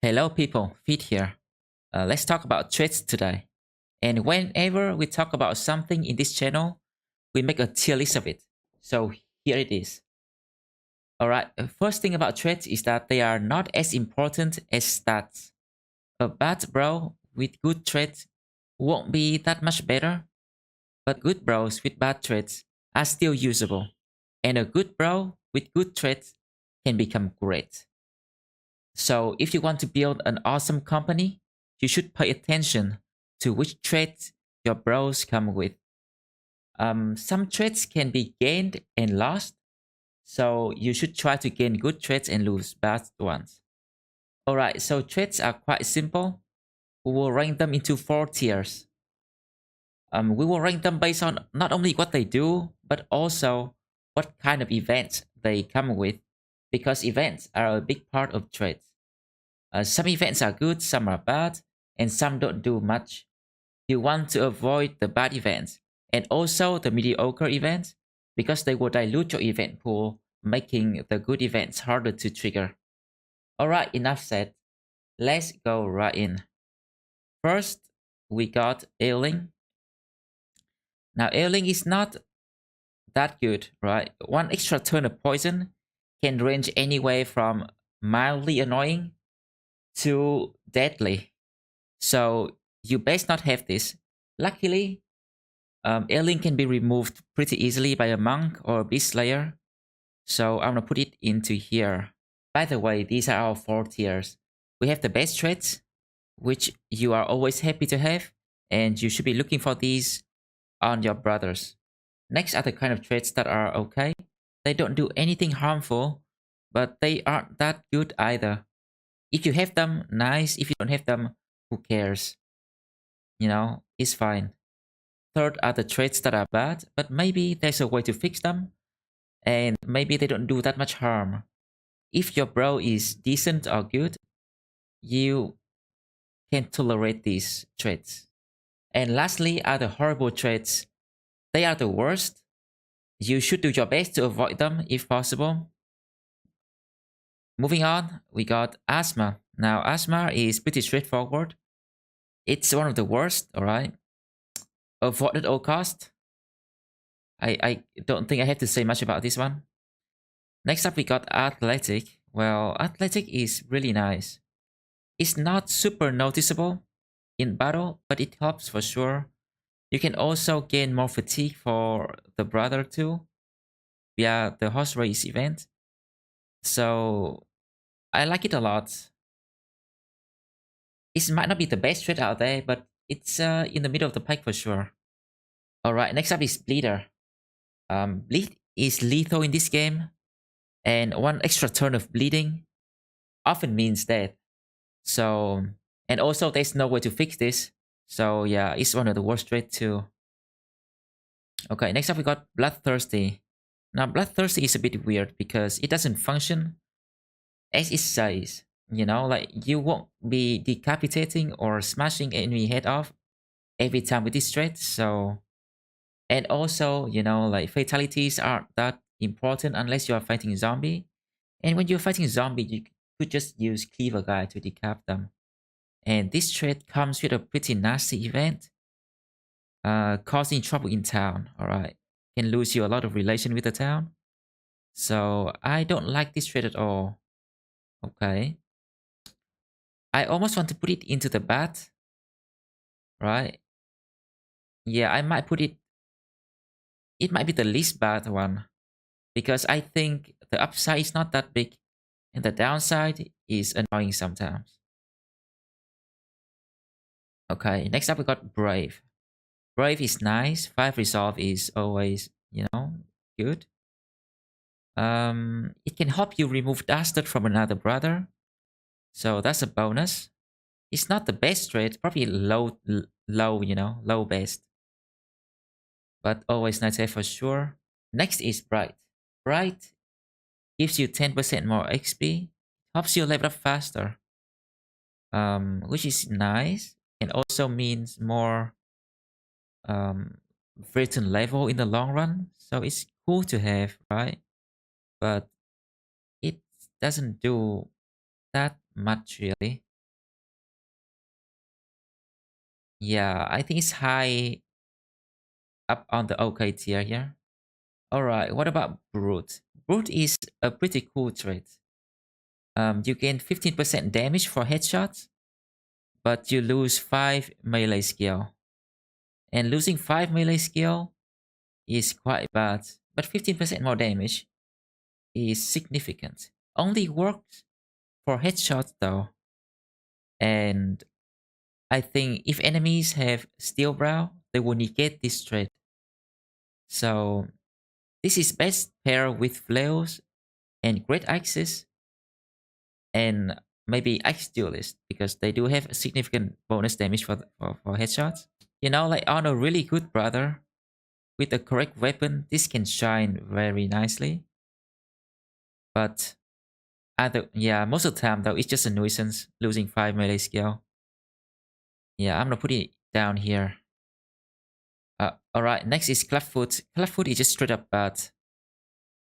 Hello people, Feet here. Let's talk about traits today. And whenever we talk about something in this channel, we make a tier list of it. So here it is. Alright, first thing about traits is that they are not as important as stats. A bad bro with good traits won't be that much better, but good bros with bad traits are still usable. And a good bro with good traits can become great. So if you want to build an awesome company, you should pay attention to which traits your bros come with. Some traits can be gained and lost, so you should try to gain good traits and lose bad ones. Alright, so traits are quite simple. We will rank them into 4 tiers. We will rank them based on not only what they do, but also what kind of events they come with, because events are a big part of traits. Some events are good, some are bad, and some don't do much. You want to avoid the bad events and also the mediocre events because they will dilute your event pool, making the good events harder to trigger. Alright, enough said. Let's go right in. First, we got ailing. Now, ailing is not that good, right? One extra turn of poison can range anywhere from mildly annoying to deadly. So you best not have this. Luckily, ailing can be removed pretty easily by a monk or a beast slayer. So I'm gonna put it into here. By the way, these are our 4 tiers. We have the best traits, which you are always happy to have, and you should be looking for these on your brothers. Next are the kind of traits that are okay. They don't do anything harmful, but they aren't that good either. If you have them, nice. If you don't have them, who cares? You know, it's fine. Third are the traits that are bad, but maybe there's a way to fix them, and maybe they don't do that much harm. If your bro is decent or good, you can tolerate these traits. And lastly are the horrible traits. They are the worst. You should do your best to avoid them if possible. Moving on, we got asthma. Now, asthma is pretty straightforward. It's one of the worst, alright? Avoid at all cost. I don't think I have to say much about this one. Next up, we got athletic. Well, athletic is really nice. It's not super noticeable in battle, but it helps for sure. You can also gain more fatigue for the brother too via the horse race event. So I like it a lot. It might not be the best trait out there, but it's in the middle of the pack for sure. Alright, next up is Bleeder. Bleed is lethal in this game, and one extra turn of bleeding often means death. So, and also there's no way to fix this. So yeah, it's one of the worst traits too. Okay, next up we got Bloodthirsty. Now Bloodthirsty is a bit weird because it doesn't function as it says. You know, like you won't be decapitating or smashing enemy head off every time with this trait. So, and also, you know, like fatalities aren't that important unless you are fighting zombie. And when you're fighting zombie, you could just use Cleaver Guy to decap them. And this trait comes with a pretty nasty event. Causing trouble in town, alright. Can lose you a lot of relation with the town. So I don't like this trait at all. Okay. I almost want to put it into the bat. Right? Yeah, I might put it... It might be the least bad one. Because I think the upside is not that big. And the downside is annoying sometimes. Okay, next up we got Brave. Brave is nice. 5 resolve is always, you know, good. It can help you remove Dastard from another brother. So that's a bonus. It's not the best trait, probably low, you know, low best. But always nice to have for sure. Next is Bright. Bright gives you 10% more XP, helps you level up faster. Which is nice, and also means more written level in the long run. So it's cool to have, right? But it doesn't do that much really. Yeah, I think it's high up on the okay tier here. Alright, what about Brute? Brute is a pretty cool trait. You gain 15% damage for headshots, but you lose 5 melee skill. And losing 5 melee skill is quite bad, but 15% more damage is significant. Only works for headshots though. And I think if enemies have Steel Brow, they will negate this trait. So this is best paired with flails and great axes and maybe axe duelist because they do have significant bonus damage for headshots. You know, like on a really good brother with the correct weapon, this can shine very nicely. But either yeah, most of the time though, it's just a nuisance losing 5 melee skill. Yeah, I'm gonna put it down here. Alright, next is Cleft Foot. Cleft Foot is just straight up bad.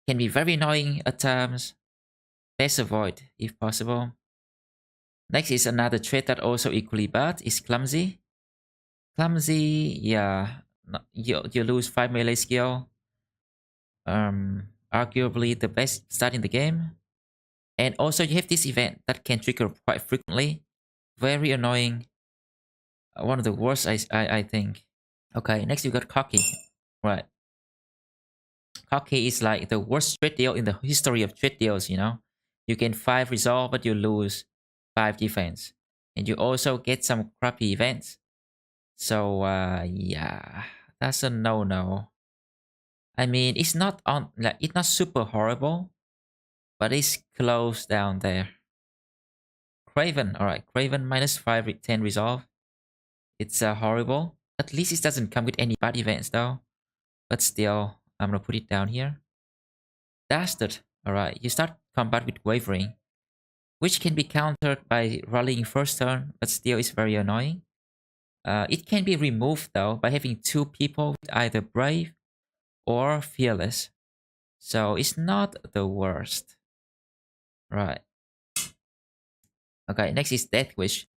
Can be very annoying at times. Best avoid if possible. Next is another trait that also equally bad is Clumsy. Clumsy, yeah, you lose 5 melee skill. Arguably the best start in the game. And also you have this event that can trigger quite frequently. Very annoying. One of the worst I think. Okay, next you got Cocky. Right. Cocky is like the worst trade deal in the history of trade deals, you know. You gain 5 resolve, but you lose 5 defense. And you also get some crappy events. So, yeah, that's a no-no. I mean, it's not on, like, it's not super horrible, but it's close down there. Craven, alright, Craven minus 5, 10 resolve. It's horrible. At least it doesn't come with any bad events though. But still, I'm gonna put it down here. Dastard. Alright, you start combat with Wavering, which can be countered by rallying first turn, but still is very annoying. It can be removed though by having 2 people with either Brave or Fearless. So it's not the worst. Right. Okay, next is Death Wish.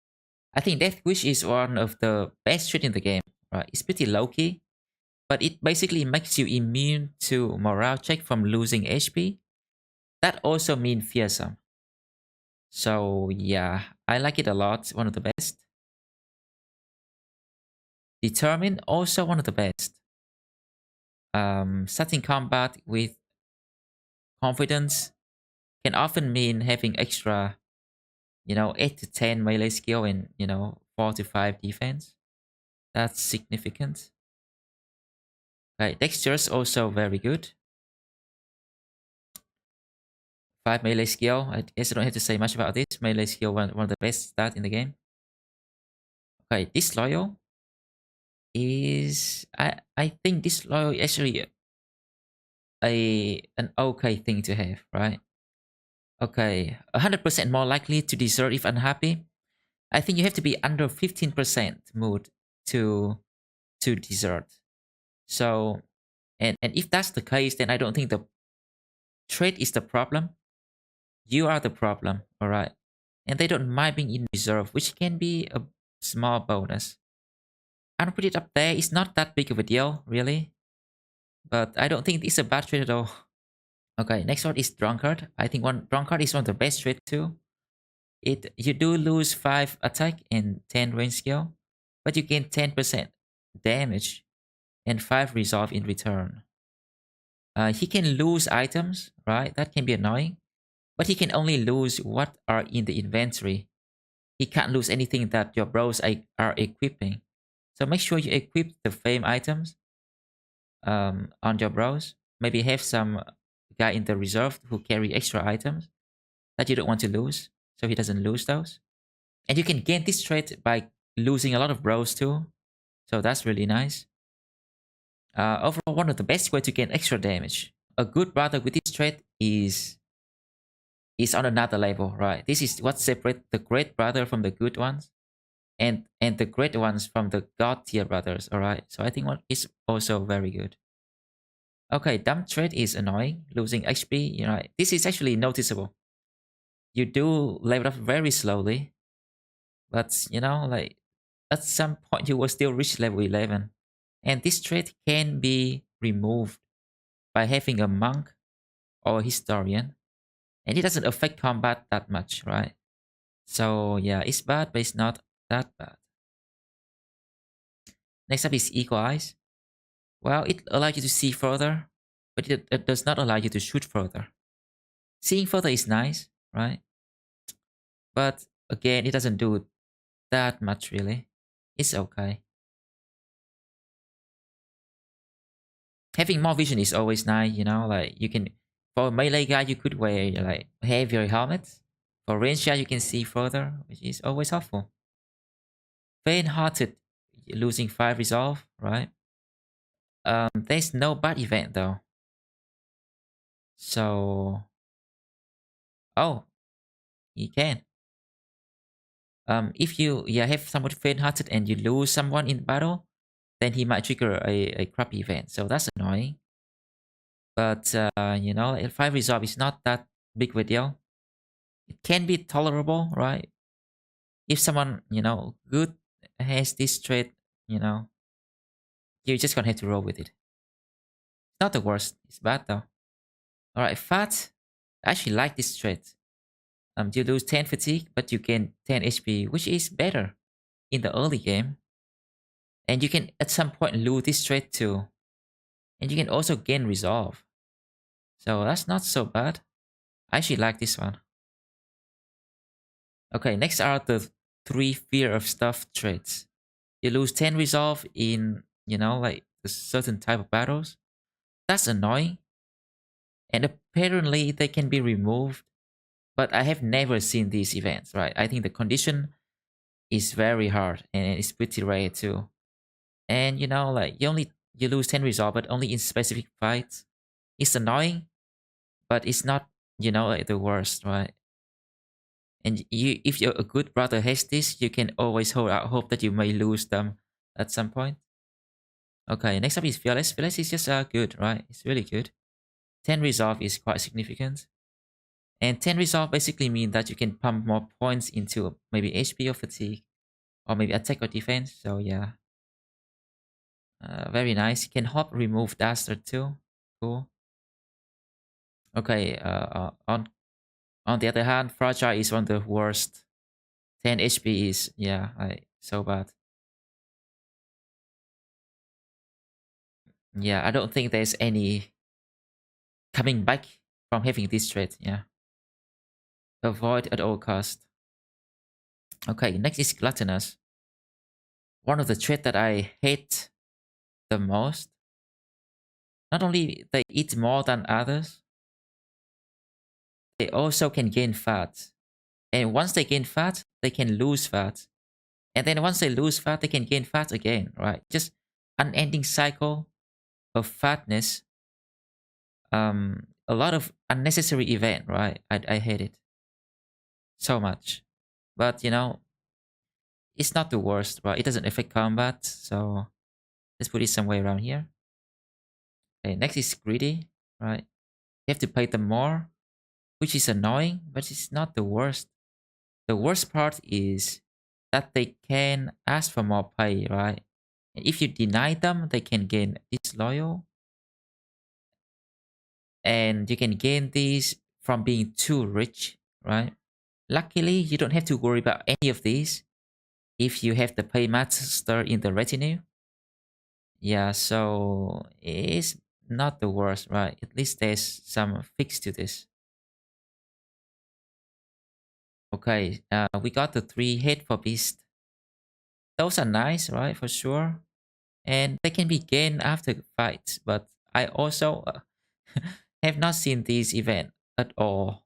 I think Death Wish is one of the best shit in the game. Right, it's pretty low-key, but it basically makes you immune to morale check from losing HP. That also means fearsome. So yeah, I like it a lot. One of the best. Determined, also one of the best. Starting combat with confidence can often mean having extra, 8 to 10 melee skill and, 4 to 5 defense. That's significant. Right, textures also very good. 5 melee skill. I guess I don't have to say much about this. Melee skill, one of the best stat in the game. Okay, Disloyal is I think Disloyal is actually an okay thing to have, right? Okay, 100% more likely to desert if unhappy. I think you have to be under 15% mood to desert. So, and if that's the case, then I don't think the trait is the problem. You are the problem, alright? And they don't mind being in reserve, which can be a small bonus. I don't put it up there. It's not that big of a deal, really. But I don't think it's a bad trait at all. Okay, next one is drunkard. I think drunkard is one of the best traits too. You do lose 5 attack and 10 range skill, but you gain 10% damage and 5 resolve in return. He can lose items, right? That can be annoying. But he can only lose what are in the inventory. He can't lose anything that your bros are equipping. So make sure you equip the fame items on your bros. Maybe have some guy in the reserve who carry extra items that you don't want to lose, so he doesn't lose those. And you can gain this trait by losing a lot of bros too. So that's really nice. Overall, one of the best way to gain extra damage. A good brother with this trait is on another level, right? This is what separates the great brother from the good ones, and the great ones from the god tier brothers. All right, so I think one is also very good. Okay, dumb trait is annoying, losing HP. This is actually noticeable. You do level up very slowly, but like at some point you will still reach level 11. And this trait can be removed by having a monk or a historian. And it doesn't affect combat that much, right? So yeah, it's bad, but it's not that bad. Next up is Eagle Eyes. Well, it allows you to see further, but it does not allow you to shoot further. Seeing further is nice, right? But again, it doesn't do that much really. It's okay. Having more vision is always nice, you know, like you can, for a melee guy, you could wear like heavier helmets. For range guy, you can see further, which is always helpful. Faint-hearted, losing 5 resolve, right? There's no bad event though. So, oh, you can. If you have someone faint-hearted and you lose someone in battle, then he might trigger a crappy event. So that's annoying. But you know, 5 resolve is not that big of a deal. It can be tolerable, right? If someone, you know, good has this trait, you know, you're just gonna have to roll with it. It's not the worst. It's bad though. Alright, fat. I actually like this trait. You lose 10 fatigue, but you gain 10 HP, which is better in the early game. And you can at some point lose this trait too. And you can also gain resolve. So that's not so bad. I actually like this one. Okay, next are the 3 fear of stuff traits. You lose 10 resolve in, you know, like a certain type of battles. That's annoying. And apparently they can be removed. But I have never seen these events, right? I think the condition is very hard and it's pretty rare too. And you know, like you lose 10 resolve, but only in specific fights. It's annoying, but it's not, you know, like the worst, right? And you, if your a good brother has this, you can always hold out hope that you may lose them at some point. Okay, next up is Fearless. Fearless is just good, right? It's really good. 10 resolve is quite significant. And 10 resolve basically means that you can pump more points into maybe HP or fatigue, or maybe attack or defense. So yeah, very nice. You can hop, remove dastard too. Cool. Okay. On the other hand, fragile is one of the worst. 10 HP is so bad. Yeah, I don't think there's any coming back from having this trait. Yeah. Avoid at all cost. Okay, next is gluttonous. One of the traits that I hate the most. Not only they eat more than others, they also can gain fat. And once they gain fat, they can lose fat. And then once they lose fat, they can gain fat again, right? Just unending cycle of fatness. A lot of unnecessary event, right? I hate it so much. But you know, it's not the worst, right? It doesn't affect combat, so let's put it somewhere around here. Okay, next is greedy, right? You have to pay them more, which is annoying, but it's not the worst. The worst part is that they can ask for more pay, right? And if you deny them, they can gain disloyal. And you can gain these from being too rich, right? Luckily, you don't have to worry about any of these if you have the paymaster in the retinue. Yeah, so it's not the worst, right? At least there's some fix to this. Okay, we got the 3 hit for beast. Those are nice, right? For sure. And they can be gained after fights, but I also have not seen these events at all.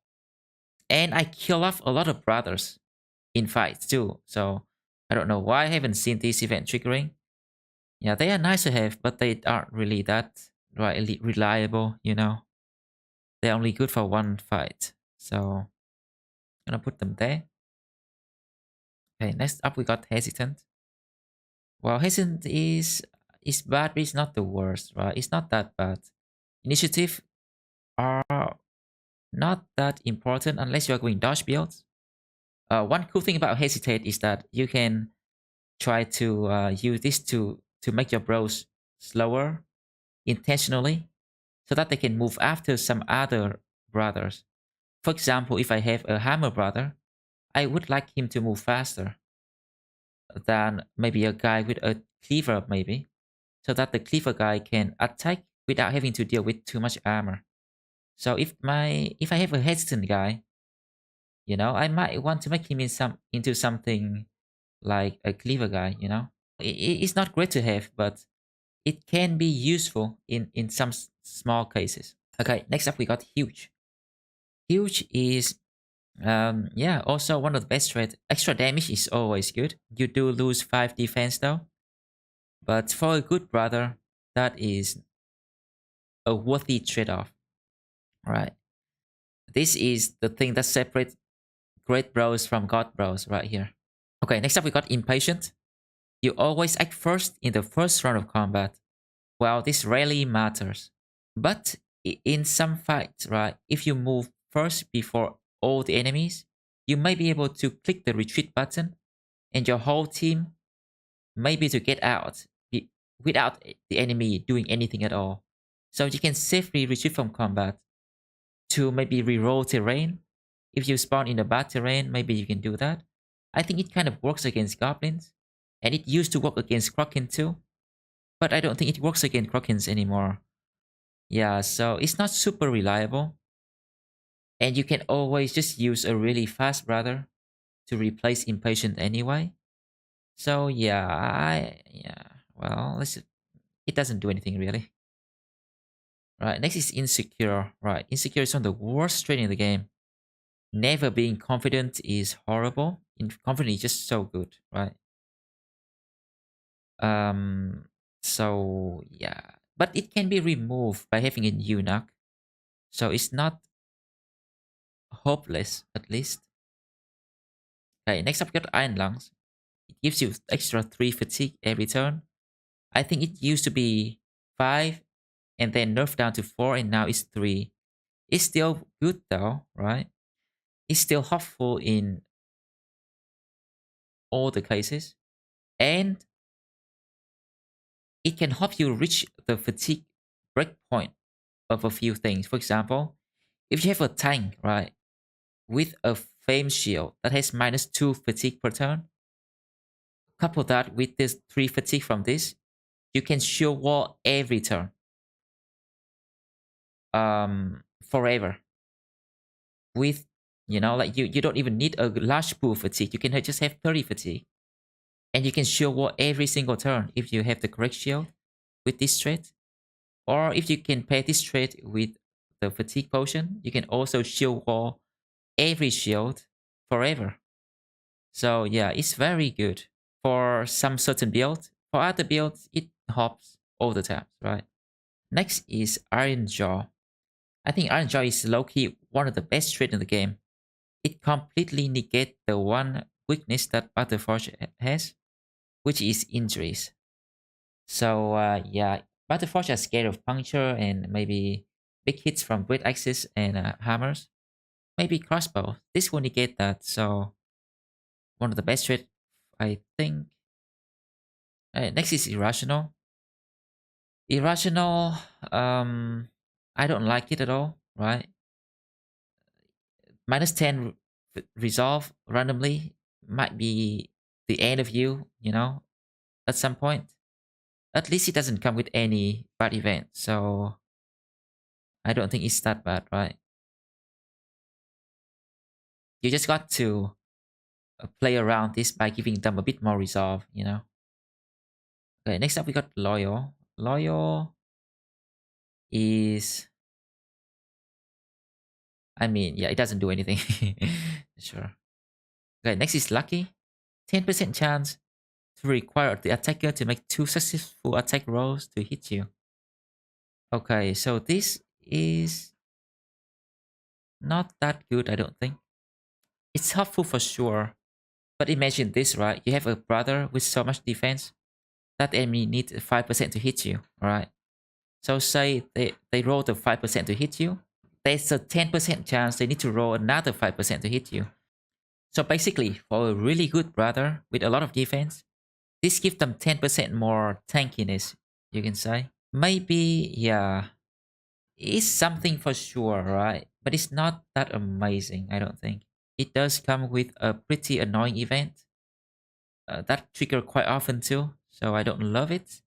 And I kill off a lot of brothers in fights too, so I don't know why I haven't seen this event triggering. Yeah, they are nice to have, but they aren't really that reliable, you know. They're only good for one fight, so I'm gonna put them there. Okay, next up we got hesitant. Well, hesitant is bad, but it's not the worst, right? It's not that bad. Initiative are not that important unless you are going dodge builds. One cool thing about hesitate is that you can try to use this to make your bros slower intentionally so that they can move after some other brothers. For example, if I have a hammer brother, I would like him to move faster than maybe a guy with a cleaver, maybe, so that the cleaver guy can attack without having to deal with too much armor. So if I have a hesitant guy, I might want to make him into something like a cleaver guy. It's not great to have, but it can be useful in some small cases. Okay, next up we got huge. Huge is yeah, also one of the best threats. Extra damage is always good. You do lose 5 defense though. But for a good brother, that is a worthy trade-off. Right. This is the thing that separates great bros from god bros right here. Okay, next up we got impatient. You always act first in the first round of combat. Well, this rarely matters. But in some fights, right, if you move first before all the enemies, you may be able to click the retreat button and your whole team may be to get out without the enemy doing anything at all. So you can safely retreat from combat to maybe reroll terrain. If you spawn in a bad terrain, maybe you can do that. I think it kind of works against goblins. And it used to work against Kraken too. But I don't think it works against Krakens anymore. Yeah, so it's not super reliable. And you can always just use a really fast brother to replace impatient anyway. So yeah, well, it doesn't do anything really. Right, next is insecure. Right, insecure is one of the worst trait in the game. Never being confident is horrible. Confident is just so good, right? So yeah, but it can be removed by having a eunuch. So it's not hopeless, at least. Okay, next up we got Iron Lungs. It gives you extra 3 fatigue every turn. I think it used to be 5 and then nerfed down to 4 and now it's 3. It's still good though, right? It's still helpful in all the cases. And it can help you reach the fatigue breakpoint of a few things. For example, if you have a tank, right, with a flame shield that has -2 fatigue per turn, couple that with this 3 fatigue from this, you can shield wall every turn. Forever. With, like you don't even need a large pool of fatigue. You can just have 30 fatigue. And you can shield wall every single turn if you have the correct shield with this trait. Or if you can pair this trait with the fatigue potion, you can also shield wall every shield forever. So yeah, it's very good for some certain builds. For other builds, it hops all the time, right? Next is Iron Jaw. I think Iron Jaw is low-key one of the best traits in the game. It completely negates the one weakness that Butterforge has, which is injuries. So yeah, Butterforge are scared of puncture and maybe big hits from great axes and hammers. Maybe crossbow. This will negate that, so one of the best traits, I think. Next is Irrational. Irrational, I don't like it at all, right? -10 resolve randomly might be the end of you, at some point. At least it doesn't come with any bad event, so I don't think it's that bad, right? You just got to play around this by giving them a bit more resolve. Okay, next up we got Loyal. Loyal is, I mean, yeah, it doesn't do anything. Sure. Okay, next is Lucky. 10% chance to require the attacker to make 2 successful attack rolls to hit you. Okay, so this is not that good, I don't think. It's helpful for sure. But imagine this, right? You have a brother with so much defense that enemy needs 5% to hit you, alright? So say they roll the 5% to hit you. There's a 10% chance they need to roll another 5% to hit you. So basically, for a really good brother with a lot of defense, This gives them 10% more tankiness, you can say. Maybe, yeah, it's something for sure, right? But it's not that amazing, I don't think. It does come with a pretty annoying event that trigger quite often too, so I don't love it.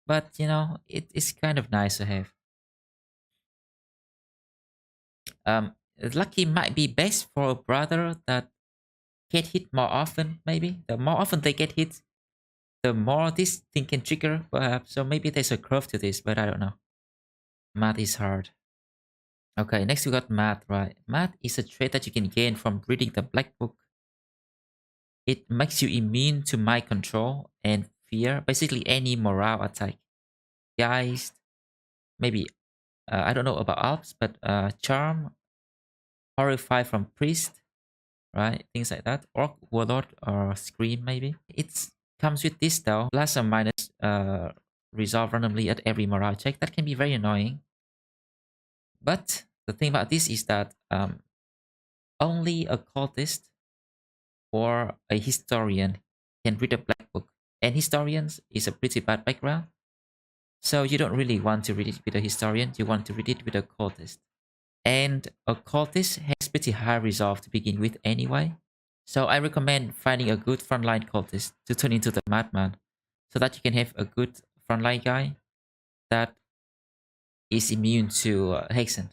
But you know, it's kind of nice to have. Um, Lucky might be best for a brother that get hit more often. Maybe the more often they get hit, the more this thing can trigger. Perhaps so. Maybe there's a curve to this, but I don't know. Math is hard. Okay, next we got math. Right, math is a trait that you can gain from reading the Black Book. It makes you immune to mind control and fear. Basically, any morale attack. Guys, maybe I don't know about Alps, but charm, horrify from priest, right? Things like that. Orc, warlord, or scream maybe. It comes with this though, plus or minus resolve randomly at every morale check. That can be very annoying. But the thing about this is that only a cultist or a historian can read a black book. And historians is a pretty bad background. So you don't really want to read it with a historian, you want to read it with a cultist. And a cultist has pretty high resolve to begin with anyway. So I recommend finding a good frontline cultist to turn into the madman, so that you can have a good frontline guy that is immune to Hexen.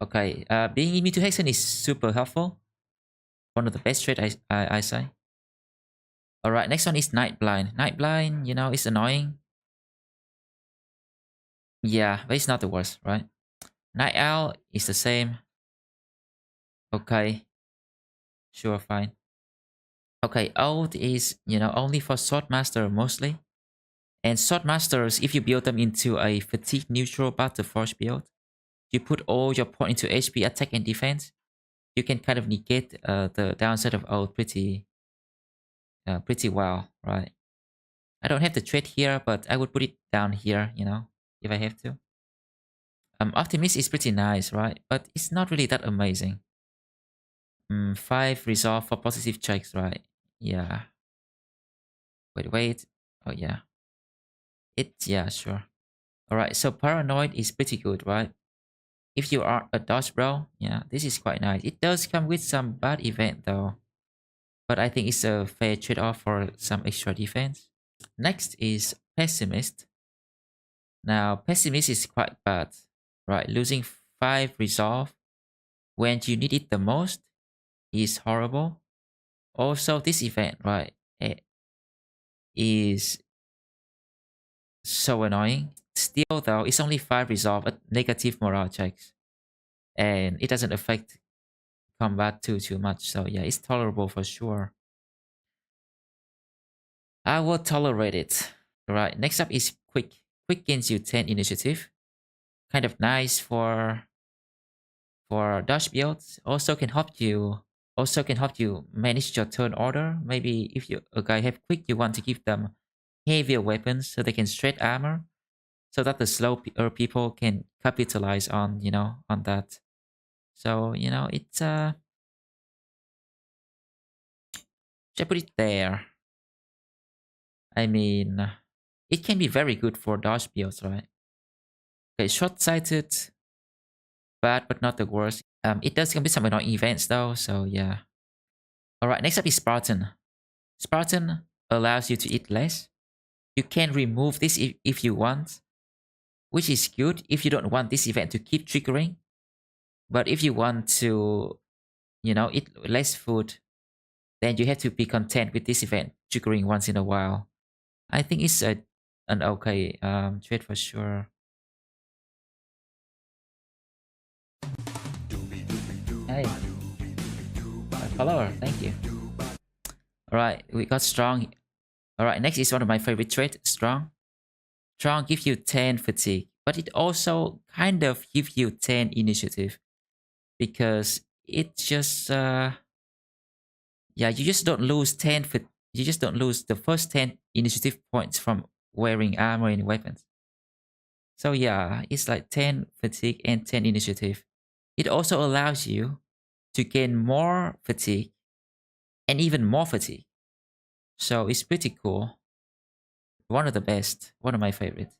Okay, being immune to Hexen is super helpful. One of the best traits I say. Alright, next one is Night Blind. Night Blind, you know, is annoying. Yeah, but it's not the worst, right? Night Owl is the same. Okay. Sure, fine. Okay, Old is, you know, only for Swordmaster mostly. And Swordmasters, if you build them into a fatigue neutral battle force build, you put all your point into HP, attack, and defense, you can kind of negate the downside of Old pretty well, right? I don't have the trait here, but I would put it down here, you know, if I have to. Optimist is pretty nice, right? But it's not really that amazing. 5 resolve for positive checks, right? Yeah. Wait. Oh, yeah. Yeah, sure. Alright, so Paranoid is pretty good, right? If you are a dodge bro, yeah, this is quite nice. It does come with some bad event though. But I think it's a fair trade-off for some extra defense. Next is Pessimist. Now, Pessimist is quite bad, right? Losing 5 resolve when you need it the most is horrible. Also, this event, right, is so annoying. Still, though, it's only 5 resolve at negative morale checks. And it doesn't affect combat too much. So yeah, it's tolerable for sure. I will tolerate it. Alright, next up is Quick. Quick gains you 10 initiative. Kind of nice for dodge builds. Also can help you manage your turn order. Maybe if you a guy have quick, you want to give them heavier weapons so they can shred armor, so that the slower people can capitalize on, you know, on that. So, you know, it's should I put it there? I mean, it can be very good for dodge builds, right? Okay, short-sighted, bad but not the worst. It does come with some annoying events though, so yeah. Alright, next up is Spartan. Spartan allows you to eat less. You can remove this if you want, which is good if you don't want this event to keep triggering. But if you want to, you know, eat less food, then you have to be content with this event triggering once in a while. I think it's an okay trade for sure. Hey, follower, thank you. Alright, we got strong. Alright, next is one of my favorite traits, strong. Strong gives you 10 fatigue, but it also kind of gives you 10 initiative. Because it just yeah, you just don't lose 10 you just don't lose the first 10 initiative points from wearing armor and weapons. So yeah, it's like 10 fatigue and 10 initiative. It also allows you to gain more fatigue and even more fatigue. So it's pretty cool. One of the best. One of my favorites.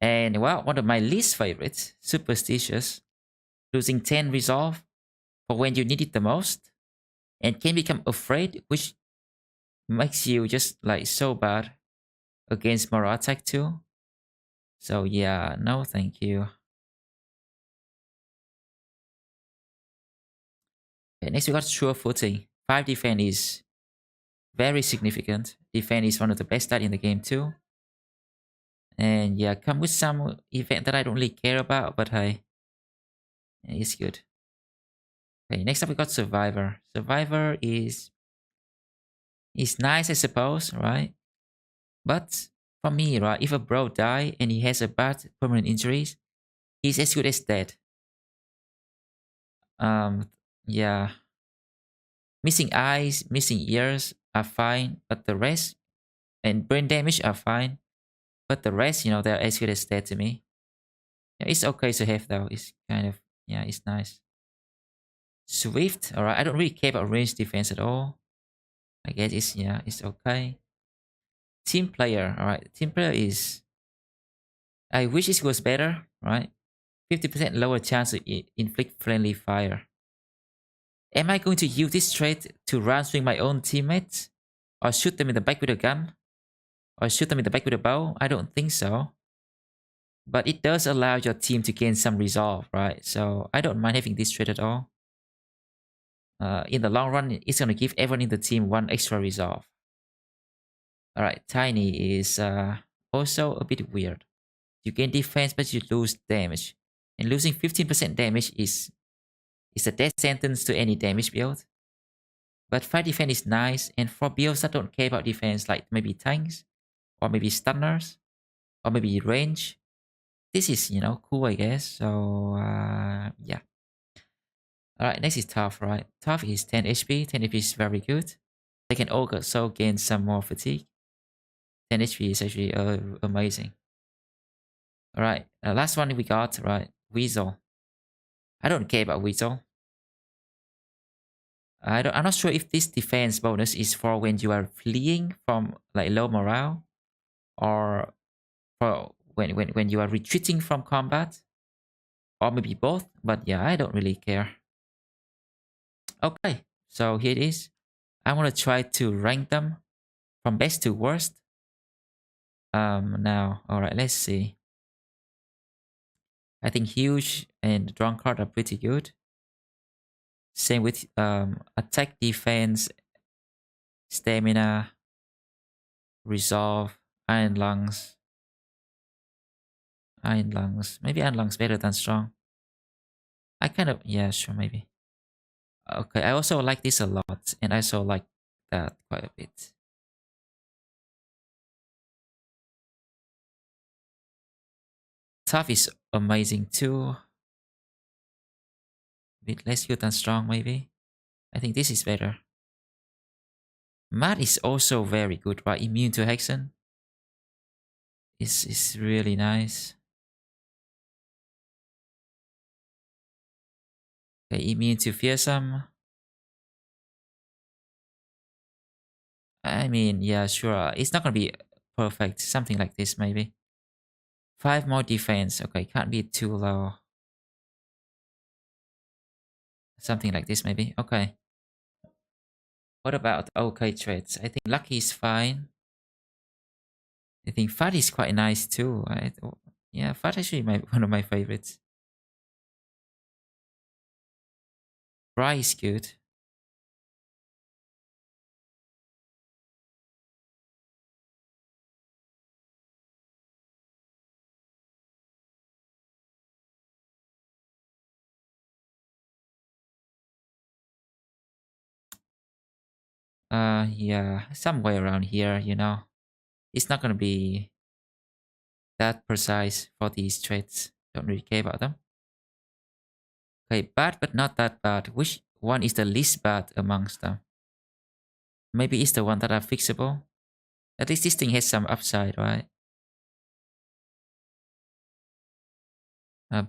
And well, one of my least favorites, superstitious, losing 10 resolve for when you need it the most, and can become afraid, which makes you just like so bad against moral attack too. So yeah, no thank you. Okay, next we got sure footing. 5 defense is very significant. Defense is one of the best stat in the game too. And yeah, come with some event that I don't really care about, but hey, it's good. Okay, next up we got Survivor. Survivor is nice, I suppose, right? But for me, right, if a bro die and he has a bad permanent injuries, he's as good as dead. Um, yeah, missing eyes, missing ears are fine, but the rest and brain damage are fine, but the rest, they're as good as dead to me. Yeah, it's okay to have though. It's kind of it's nice. Swift, alright. I don't really care about range defense at all. I guess it's okay. Team player, alright. Team player is I wish it was better, right? 50% lower chance to inflict friendly fire. Am I going to use this trait to round swing my own teammates? Or shoot them in the back with a gun? Or shoot them in the back with a bow? I don't think so. But it does allow your team to gain some resolve, right? So I don't mind having this trait at all. In the long run, it's going to give everyone in the team 1 extra resolve. Alright, Tiny is also a bit weird. You gain defense, but you lose damage. And losing 15% damage is a death sentence to any damage build. But 5 defense is nice, and for builds that don't care about defense, like maybe tanks, or maybe stunners, or maybe range, this is, cool, I guess. So, yeah. Alright, next is Tough, right? Tough is 10 HP. 10 HP is very good. They can also gain some more fatigue. 10 HP is actually amazing. Alright, last one we got, right? Weasel. I don't care about Weasel. I'm not sure if this defense bonus is for when you are fleeing from like low morale, or for when you are retreating from combat, or maybe both. But yeah, I don't really care. Okay, so here it is. I want to try to rank them from best to worst. Now, all right, let's see. I think huge and drunkard are pretty good. Same with attack, defense, stamina, resolve, iron lungs. Iron lungs. Maybe iron lungs better than strong. I kind of yeah, sure, maybe. Okay, I also like this a lot, and I also like that quite a bit. Tough is amazing too. A bit less good than strong, maybe. I think this is better. Mad is also very good, right? Immune to Hexen is really nice. Okay, immune to Fearsome. I mean, yeah, sure. It's not gonna be perfect. Something like this, maybe. 5 more defense. Okay, can't be too low. Something like this, maybe. Okay. What about okay traits? I think lucky is fine. I think fat is quite nice too, right? Yeah, fat actually one of my favorites. Fry is good. Yeah, somewhere around here, It's not gonna be that precise for these traits. Don't really care about them. Okay, bad but not that bad. Which one is the least bad amongst them? Maybe it's the one that are fixable. At least this thing has some upside, right?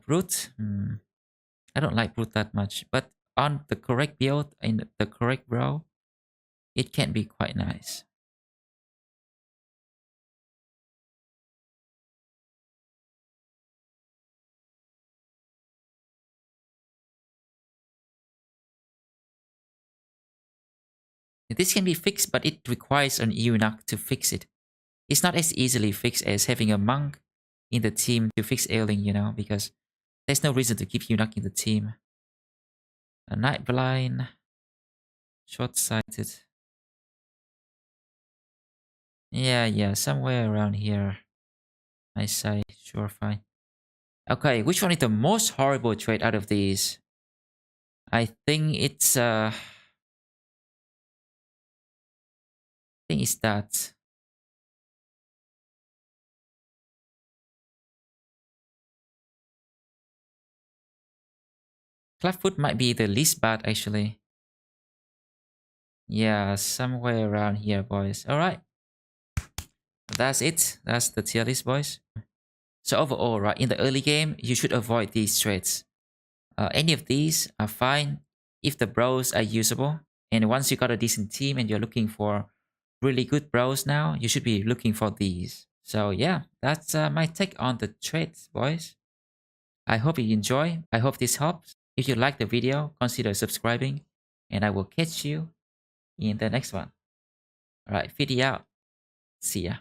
Brute? I don't like Brute that much. But on the correct build, in the correct row, it can be quite nice. This can be fixed, but it requires an eunuch to fix it. It's not as easily fixed as having a monk in the team to fix ailing, you know, because there's no reason to keep eunuch in the team. A night blind, short-sighted. Yeah, somewhere around here. I say, sure, fine. Okay, which one is the most horrible trait out of these? I think it's I think it's that. Cleft Foot might be the least bad actually. Yeah, somewhere around here, boys. Alright. That's it. That's the tier list, boys. So overall, right, in the early game, you should avoid these traits. Any of these are fine if the bros are usable. And once you got a decent team and you're looking for really good bros now, you should be looking for these. So yeah, that's my take on the traits, boys. I hope you enjoy. I hope this helps. If you like the video, consider subscribing. And I will catch you in the next one. Alright, video out. See ya.